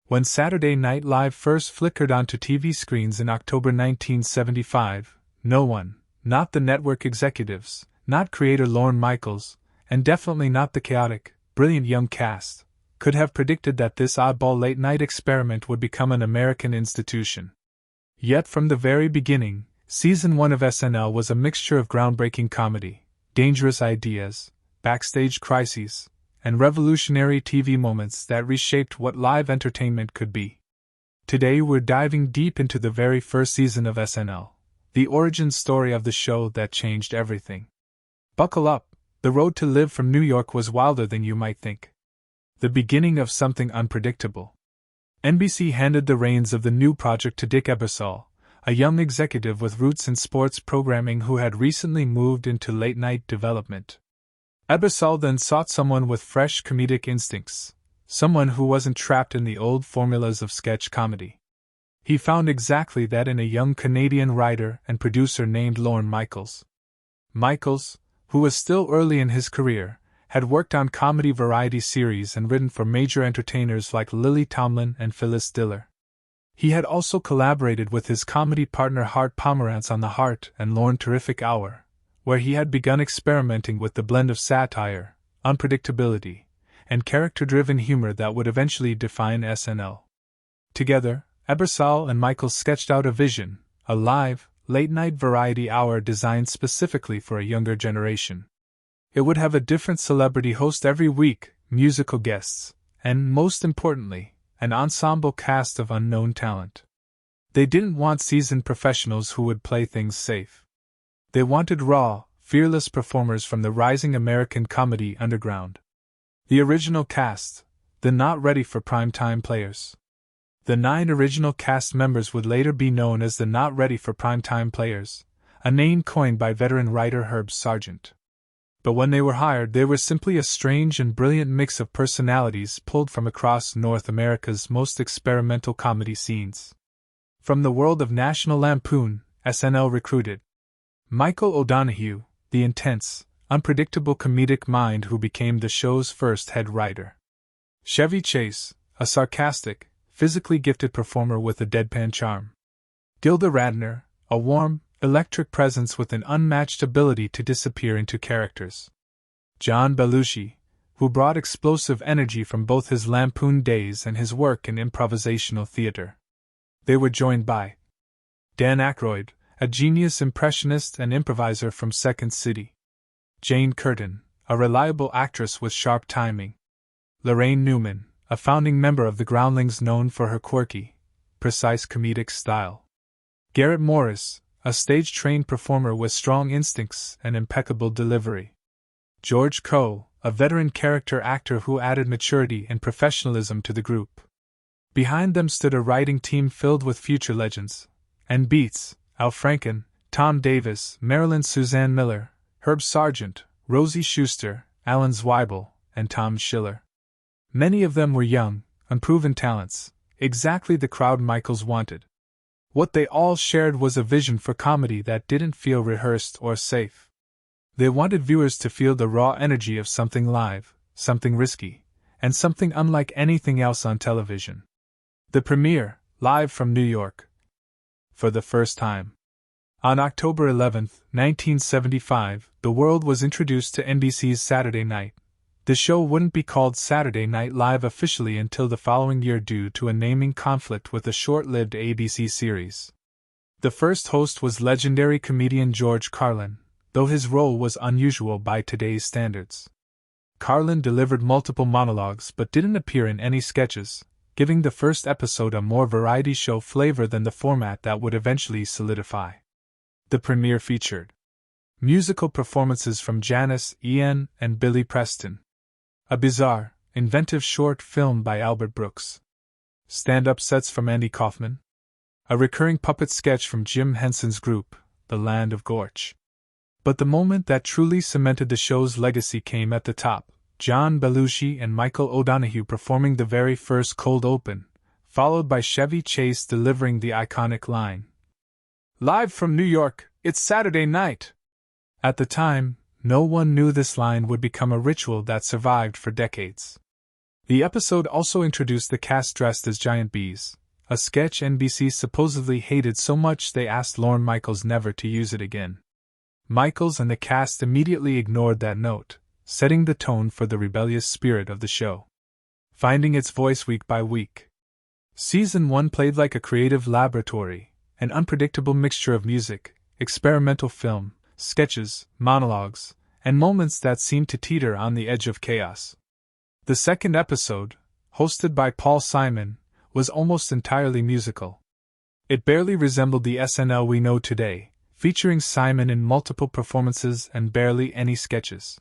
When Saturday Night Live first flickered onto TV screens in October 1975, no one, not the network executives, not creator Lorne Michaels, and definitely not the chaotic, brilliant young cast, could have predicted that this oddball late-night experiment would become an American institution. Yet from the very beginning, Season 1 of SNL was a mixture of groundbreaking comedy, dangerous ideas, backstage crises, and revolutionary TV moments that reshaped what live entertainment could be. Today we're diving deep into the very first season of SNL, the origin story of the show that changed everything. Buckle up, the road to Live from New York was wilder than you might think. The beginning of something unpredictable. NBC handed the reins of the new project to Dick Ebersol, a young executive with roots in sports programming who had recently moved into late-night development. Ebersol then sought someone with fresh comedic instincts, someone who wasn't trapped in the old formulas of sketch comedy. He found exactly that in a young Canadian writer and producer named Lorne Michaels. Michaels, who was still early in his career, had worked on comedy variety series and written for major entertainers like Lily Tomlin and Phyllis Diller. He had also collaborated with his comedy partner Hart Pomerantz on The Hart and Lorne Terrific Hour, where he had begun experimenting with the blend of satire, unpredictability, and character-driven humor that would eventually define SNL. Together, Ebersol and Michaels sketched out a vision, a live, late-night variety hour designed specifically for a younger generation. It would have a different celebrity host every week, musical guests, and, most importantly, an ensemble cast of unknown talent. They didn't want seasoned professionals who would play things safe. They wanted raw, fearless performers from the rising American comedy underground. The original cast, the not ready for primetime players. The 9 original cast members would later be known as the Not Ready for Primetime Players, a name coined by veteran writer Herb Sargent. But when they were hired, they were simply a strange and brilliant mix of personalities pulled from across North America's most experimental comedy scenes. From the world of National Lampoon, SNL recruited Michael O'Donoghue, the intense, unpredictable comedic mind who became the show's first head writer. Chevy Chase, a sarcastic, physically gifted performer with a deadpan charm. Gilda Radner, a warm, electric presence with an unmatched ability to disappear into characters. John Belushi, who brought explosive energy from both his Lampoon days and his work in improvisational theater. They were joined by Dan Aykroyd, a genius impressionist and improviser from Second City. Jane Curtin, a reliable actress with sharp timing. Lorraine Newman, a founding member of the Groundlings known for her quirky, precise comedic style. Garrett Morris, a stage-trained performer with strong instincts and impeccable delivery. George Carlin, a veteran character actor who added maturity and professionalism to the group. Behind them stood a writing team filled with future legends, and Beats, Al Franken, Tom Davis, Marilyn Suzanne Miller, Herb Sargent, Rosie Schuster, Alan Zweibel, and Tom Schiller. Many of them were young, unproven talents, exactly the crowd Michaels wanted. What they all shared was a vision for comedy that didn't feel rehearsed or safe. They wanted viewers to feel the raw energy of something live, something risky, and something unlike anything else on television. The premiere, live from New York. For the first time. On October 11, 1975, the world was introduced to NBC's Saturday Night. The show wouldn't be called Saturday Night Live officially until the following year due to a naming conflict with a short-lived ABC series. The first host was legendary comedian George Carlin, though his role was unusual by today's standards. Carlin delivered multiple monologues but didn't appear in any sketches, giving the first episode a more variety show flavor than the format that would eventually solidify. The premiere featured musical performances from Janice, Ian, and Billy Preston. A bizarre, inventive short film by Albert Brooks. Stand-up sets from Andy Kaufman. A recurring puppet sketch from Jim Henson's group, The Land of Gorch. But the moment that truly cemented the show's legacy came at the top, John Belushi and Michael O'Donoghue performing the very first cold open, followed by Chevy Chase delivering the iconic line. "Live from New York, it's Saturday night!" At the time, no one knew this line would become a ritual that survived for decades. The episode also introduced the cast dressed as giant bees, a sketch NBC supposedly hated so much they asked Lorne Michaels never to use it again. Michaels and the cast immediately ignored that note, setting the tone for the rebellious spirit of the show. Finding its voice week by week. Season 1 played like a creative laboratory, an unpredictable mixture of music, experimental film, sketches, monologues, and moments that seemed to teeter on the edge of chaos. The second episode, hosted by Paul Simon, was almost entirely musical. It barely resembled the SNL we know today, featuring Simon in multiple performances and barely any sketches.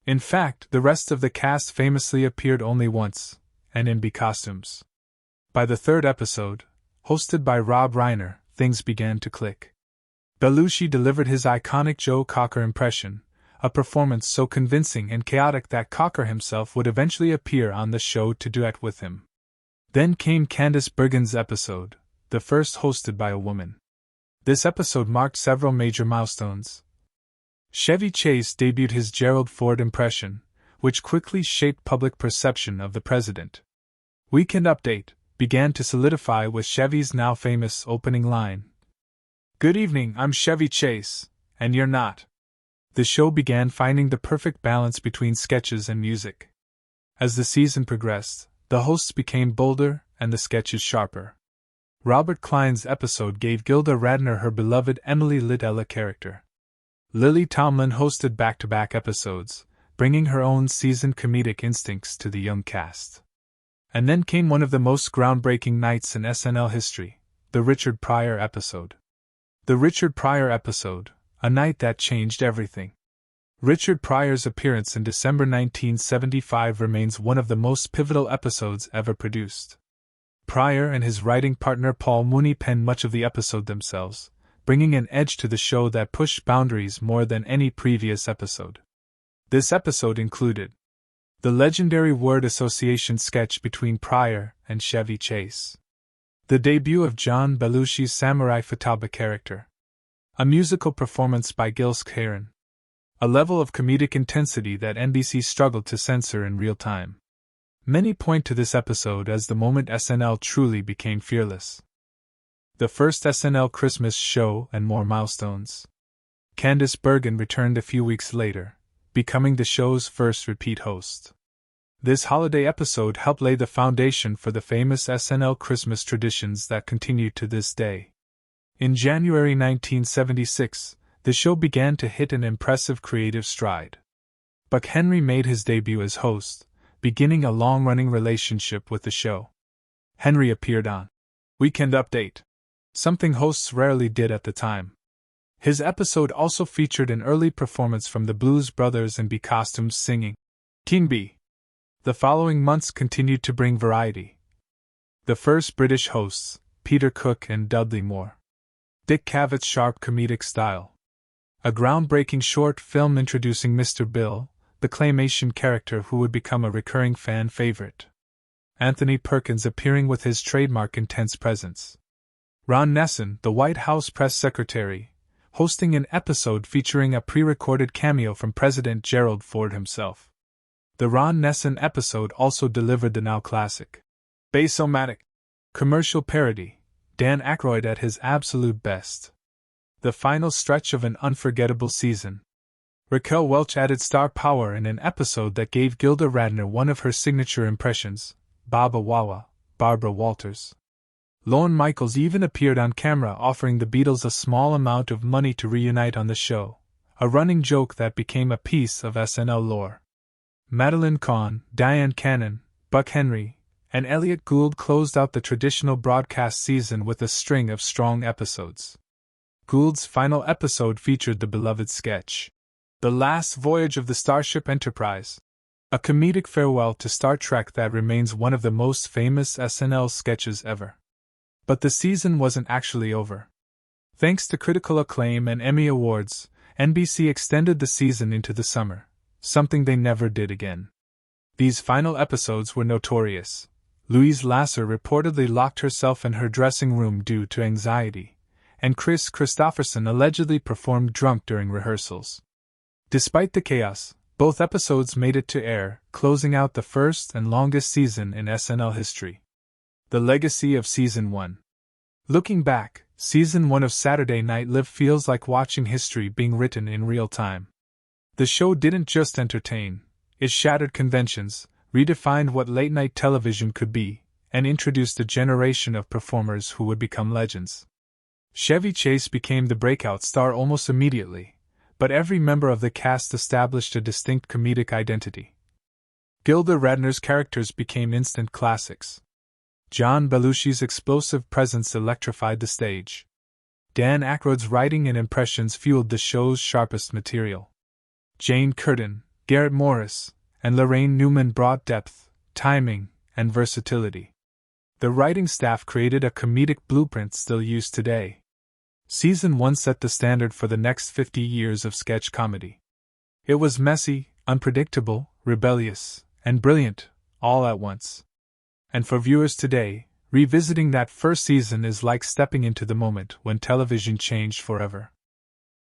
In fact, the rest of the cast famously appeared only once, and in bee costumes. By the third episode, hosted by Radner, things began to click. Belushi delivered his iconic Joe Cocker impression, a performance so convincing and chaotic that Cocker himself would eventually appear on the show to duet with him. Then came Candice Bergen's episode, the first hosted by a woman. This episode marked several major milestones. Chevy Chase debuted his Gerald Ford impression, which quickly shaped public perception of the president. Weekend Update began to solidify with Chevy's now famous opening line. "Good evening, I'm Chevy Chase, and you're not." The show began finding the perfect balance between sketches and music. As the season progressed, the hosts became bolder and the sketches sharper. Robert Klein's episode gave Gilda Radner her beloved Emily Littella character. Lily Tomlin hosted back-to-back episodes, bringing her own seasoned comedic instincts to the young cast. And then came one of the most groundbreaking nights in SNL history, the Richard Pryor episode. The Richard Pryor episode, a night that changed everything. Richard Pryor's appearance in December 1975 remains one of the most pivotal episodes ever produced. Pryor and his writing partner Paul Mooney penned much of the episode themselves, bringing an edge to the show that pushed boundaries more than any previous episode. This episode included the legendary word association sketch between Pryor and Chevy Chase, the debut of John Belushi's samurai Futaba character, a musical performance by Gilda Radner, a level of comedic intensity that NBC struggled to censor in real time. Many point to this episode as the moment SNL truly became fearless. The first SNL Christmas show and more milestones. Candice Bergen returned a few weeks later, becoming the show's first repeat host. This holiday episode helped lay the foundation for the famous SNL Christmas traditions that continue to this day. In January 1976, the show began to hit an impressive creative stride. Buck Henry made his debut as host, beginning a long-running relationship with the show. Henry appeared on Weekend Update, something hosts rarely did at the time. His episode also featured an early performance from the Blues Brothers in bee costumes singing King Bee. The following months continued to bring variety. The first British hosts, Peter Cook and Dudley Moore. Dick Cavett's sharp comedic style. A groundbreaking short film introducing Mr. Bill, the claymation character who would become a recurring fan favorite. Anthony Perkins appearing with his trademark intense presence. Ron Nessen, the White House press secretary, hosting an episode featuring a pre-recorded cameo from President Gerald Ford himself. The Ron Nessen episode also delivered the now classic Bass-O-Matic commercial parody, Dan Aykroyd at his absolute best. The final stretch of an unforgettable season. Raquel Welch added star power in an episode that gave Gilda Radner one of her signature impressions, Baba Wawa, Barbara Walters. Lorne Michaels even appeared on camera offering the Beatles a small amount of money to reunite on the show, a running joke that became a piece of SNL lore. Madeline Kahn, Diane Cannon, Buck Henry, and Elliot Gould closed out the traditional broadcast season with a string of strong episodes. Gould's final episode featured the beloved sketch, The Last Voyage of the Starship Enterprise, a comedic farewell to Star Trek that remains one of the most famous SNL sketches ever. But the season wasn't actually over. Thanks to critical acclaim and Emmy Awards, NBC extended the season into the summer, something they never did again. These final episodes were notorious. Louise Lasser reportedly locked herself in her dressing room due to anxiety, and Chris Christopherson allegedly performed drunk during rehearsals. Despite the chaos, Both episodes made it to air, closing out the first and longest season in SNL history. The legacy of Season 1. Looking back, Season 1 of Saturday Night Live feels like watching history being written in real time. The show didn't just entertain, it shattered conventions, redefined what late-night television could be, and introduced a generation of performers who would become legends. Chevy Chase became the breakout star almost immediately, but every member of the cast established a distinct comedic identity. Gilda Radner's characters became instant classics. John Belushi's explosive presence electrified the stage. Dan Aykroyd's writing and impressions fueled the show's sharpest material. Jane Curtin, Garrett Morris, and Lorraine Newman brought depth, timing, and versatility. The writing staff created a comedic blueprint still used today. Season 1 set the standard for the next 50 years of sketch comedy. It was messy, unpredictable, rebellious, and brilliant, all at once. And for viewers today, revisiting that first season is like stepping into the moment when television changed forever.